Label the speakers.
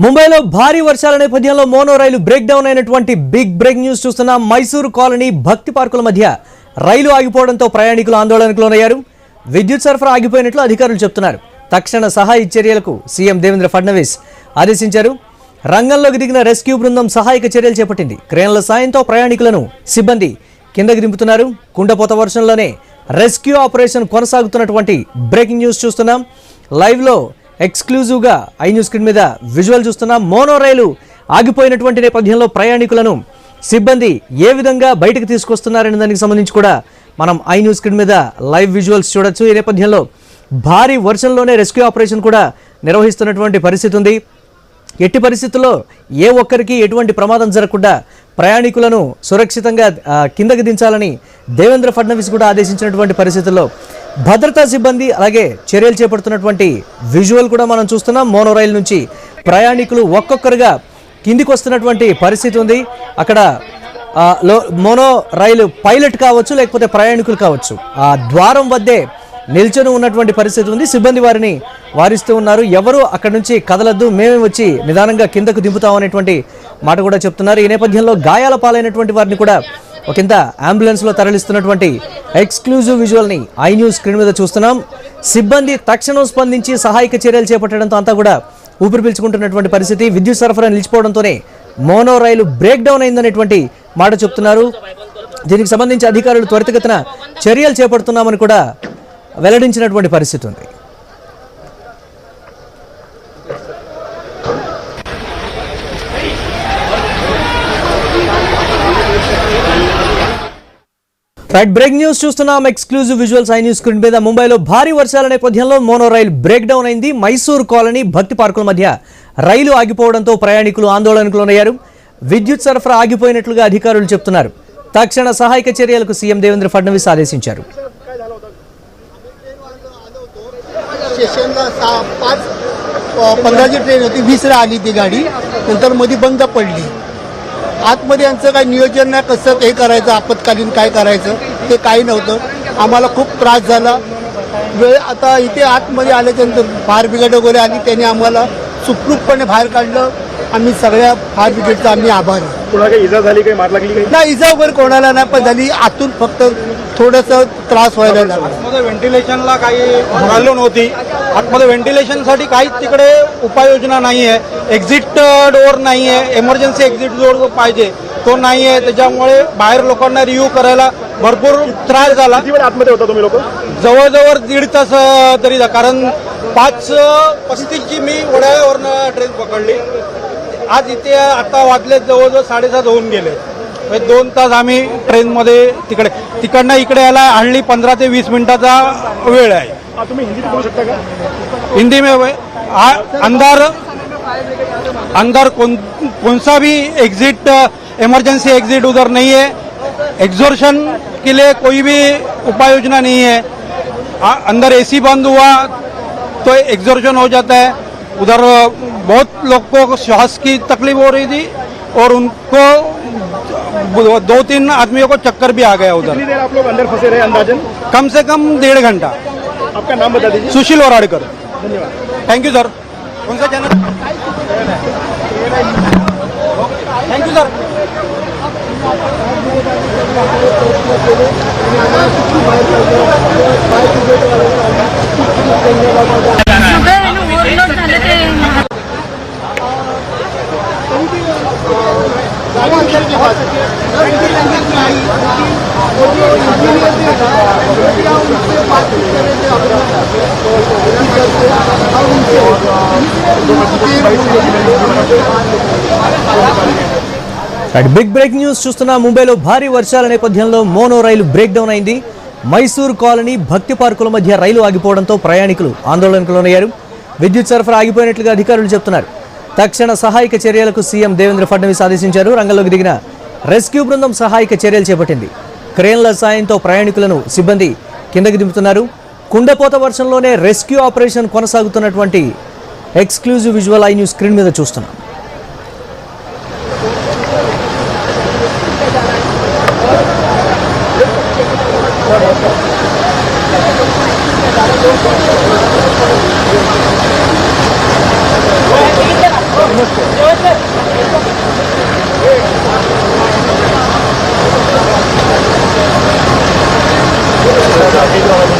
Speaker 1: ముంబైలో భారీ వర్షాల నేపథ్యంలో మోనో రైలు బ్రేక్ డౌన్ అయినటువంటి బిగ్ బ్రేక్ న్యూస్ చూస్తున్న మైసూరు కాలనీ భక్తి పార్కుల మధ్య రైలు ఆగిపోవడంతో ప్రయాణికులు ఆందోళనకు లోనయ్యారు. విద్యుత్ సరఫరా ఆగిపోయినట్లు అధికారులు చెబుతున్నారు. తక్షణ సహాయ చర్యలకు సీఎం దేవేంద్ర ఫడ్నవీస్ ఆదేశించారు. రంగంలోకి దిగిన రెస్క్యూ బృందం సహాయక చర్యలు చేపట్టింది. క్రేన్ల సాయంతో ప్రయాణికులను సిబ్బంది కిందకి దింపుతున్నారు. కుండపోత వర్షంలోనే రెస్క్యూ ఆపరేషన్ కొనసాగుతున్నటువంటి బ్రేకింగ్ న్యూస్ చూస్తున్నాం. లైవ్లో ఎక్స్క్లూజివ్గా ఐ న్యూస్ స్క్రీన్ మీద విజువల్ చూస్తున్నాం. మోనో రైలు ఆగిపోయినటువంటి నేపథ్యంలో ప్రయాణికులను సిబ్బంది ఏ విధంగా బయటకు తీసుకొస్తున్నారనే దానికి సంబంధించి కూడా మనం ఐ న్యూస్ స్క్రీన్ మీద లైవ్ విజువల్స్ చూడొచ్చు. ఈ నేపథ్యంలో భారీ వర్షంలోనే రెస్క్యూ ఆపరేషన్ కూడా నిర్వహిస్తున్నటువంటి పరిస్థితి ఉంది. ఎట్టి పరిస్థితుల్లో ఏ ఒక్కరికి ఎటువంటి ప్రమాదం జరగకుండా ప్రయాణికులను సురక్షితంగా కిందకి దించాలని దేవేంద్ర ఫడ్నవీస్ కూడా ఆదేశించినటువంటి పరిస్థితుల్లో భద్రతా సిబ్బంది అలాగే చర్యలు చేపడుతున్నటువంటి విజువల్ కూడా మనం చూస్తున్నాం. మోనో రైలు నుంచి ప్రయాణికులు ఒక్కొక్కరుగా కిందికి వస్తున్నటువంటి పరిస్థితి ఉంది. అక్కడ మోనో రైలు పైలట్ కావచ్చు, లేకపోతే ప్రయాణికులు కావచ్చు, ఆ ద్వారం వద్దే నిల్చొని ఉన్నటువంటి పరిస్థితి ఉంది. సిబ్బంది వారిని వారిస్తూ ఉన్నారు. ఎవరు అక్కడి నుంచి కదలద్దు, మేమే వచ్చి నిదానంగా కిందకు దింపుతామనేటువంటి మాట కూడా చెప్తున్నారు. ఈ నేపథ్యంలో గాయాల పాలైనటువంటి వారిని కూడా ఒకంత అంబులెన్స్లో తరలిస్తున్నటువంటి ఎక్స్క్లూజివ్ విజువల్ని ఐ న్యూస్ స్క్రీన్ మీద చూస్తున్నాం. సిబ్బంది తక్షణం స్పందించి సహాయక చర్యలు చేపట్టడంతో అంతా కూడా ఊపిరి పీల్చుకుంటున్నటువంటి పరిస్థితి. విద్యుత్ సరఫరా నిలిచిపోవడంతోనే మోనో రైలు బ్రేక్ డౌన్ అయిందనేటువంటి మాట చెప్తున్నారు. దీనికి సంబంధించి అధికారులు త్వరితగతిన చర్యలు చేపడుతున్నామని కూడా వెల్లడించినటువంటి పరిస్థితి ఉంది. రైట్, బ్రేక్ న్యూస్ చూస్తున్నాం. Exclusive visuals I news screen మీద. ముంబైలో భారీ వర్షాల నేపథ్యంలో మోనో రైలు బ్రేక్ డౌన్ అయింది. మైసూరు కాలనీ భక్తి పార్కుల మధ్య రైలు ఆగిపోవడంతో ప్రయాణికులు ఆందోళనకు లోనయ్యారు. విద్యుత్ సరఫరా ఆగిపోయినట్లుగా అధికారులు చెబుతున్నారు. తక్షణ సహాయక చర్యలకు సీఎం దేవేంద్ర ఫడ్నవీస్ ఆదేశించారు.
Speaker 2: स्टेशनला 5:15ची ट्रेन होती, 20ला आली ती गाडी. नंतर मध्ये बंद पडली. आतमध्ये यांचं काही नियोजन नाही, कसं हे करायचं, आपत्कालीन काय करायचं ते काही नव्हतं. आम्हाला खूप त्रास झाला. वेळ आता इथे आतमध्ये आल्याच्यानंतर फायर ब्रिगेड वगैरे आली, त्यांनी आम्हाला सुखरूपपणे बाहेर काढलं. आम्ही सगळ्या फायर ब्रिगेडचा आम्ही आभारी.
Speaker 3: कोणाला काही इजा झाली, काही मार लागली काही?
Speaker 2: नाही, इजा वगैरे कोणाला नाही, पण झाली आतून फक्त थोडंसं त्रास व्हायला लागला.
Speaker 4: आतमध्ये व्हेंटिलेशनला काही चालू नव्हती. आतमध्ये व्हेंटिलेशनसाठी काहीच तिकडे उपाययोजना नाही आहे. एक्झिट डोअर नाही आहे. एमर्जन्सी एक्झिट डोअर पाहिजे तो नाही आहे. त्याच्यामुळे बाहेर लोकांना रिव्ह्यू करायला भरपूर त्रास झाला.
Speaker 3: किती वेळ आतमध्ये होता तुम्ही लोक?
Speaker 4: जवळजवळ 1.5 तास तरी, कारण 5:35ची मी वड्यावरनं ट्रेन पकडली. आज इथे आता वाजले जवळजवळ 7:30 होऊन गेले. 2 तास आम्ही ट्रेनमध्ये तिकडनं इकडे यायला हल्ली 15 ते 20 मिनिटाचा वेळ आहे.
Speaker 3: तुम्ही हिंदी बोलू शकता का?
Speaker 4: हिंदी में अंदर कौन सा भी एग्जिट इमरजेंसी एग्जिट उधर नहीं है. एग्जॉर्शन के लिए कोई भी उपाय योजना नहीं है. अंदर एसी बंद हुआ तो एग्जॉर्शन हो जाता है. उधर बहुत लोग को श्वास की तकलीफ हो रही थी और उनको 2-3 आदमियों को चक्कर भी आ गया उधर.
Speaker 3: कितनी देर आप लोग अंदर फंसे रहे अंदाजन?
Speaker 4: कम से कम 1.5 घंटा.
Speaker 3: आपका नाम बता दीजिए.
Speaker 4: सुशील वराडकर.
Speaker 3: धन्यवाद.
Speaker 4: Thank you sir. कौन सा channel? Thank you sir.
Speaker 1: Big break news చూస్తున్నా. ముంబైలో భారీ వర్షాల నేపథ్యంలో మోనో రైలు బ్రేక్ డౌన్ అయింది. మైసూరు కాలనీ భక్తి పార్కుల మధ్య రైలు ఆగిపోవడంతో ప్రయాణికులు ఆందోళనకు లోనయ్యారు. విద్యుత్ సరఫరా ఆగిపోయినట్లుగా అధికారులు చెబుతున్నారు. తక్షణ సహాయక చర్యలకు సీఎం దేవేంద్ర ఫడ్నవీస్ ఆదేశించారు. రంగంలోకి దిగిన రెస్క్యూ బృందం సహాయక చర్యలు చేపట్టింది. క్రేన్ల సాయంతో ప్రయాణికులను సిబ్బంది కిందకి దింపుతున్నారు. కుండపోత వర్షంలోనే రెస్క్యూ ఆపరేషన్ కొనసాగుతున్నటువంటి exclusive visual iNews screen మీద చూస్తున్నాం.
Speaker 3: पैकेज वाला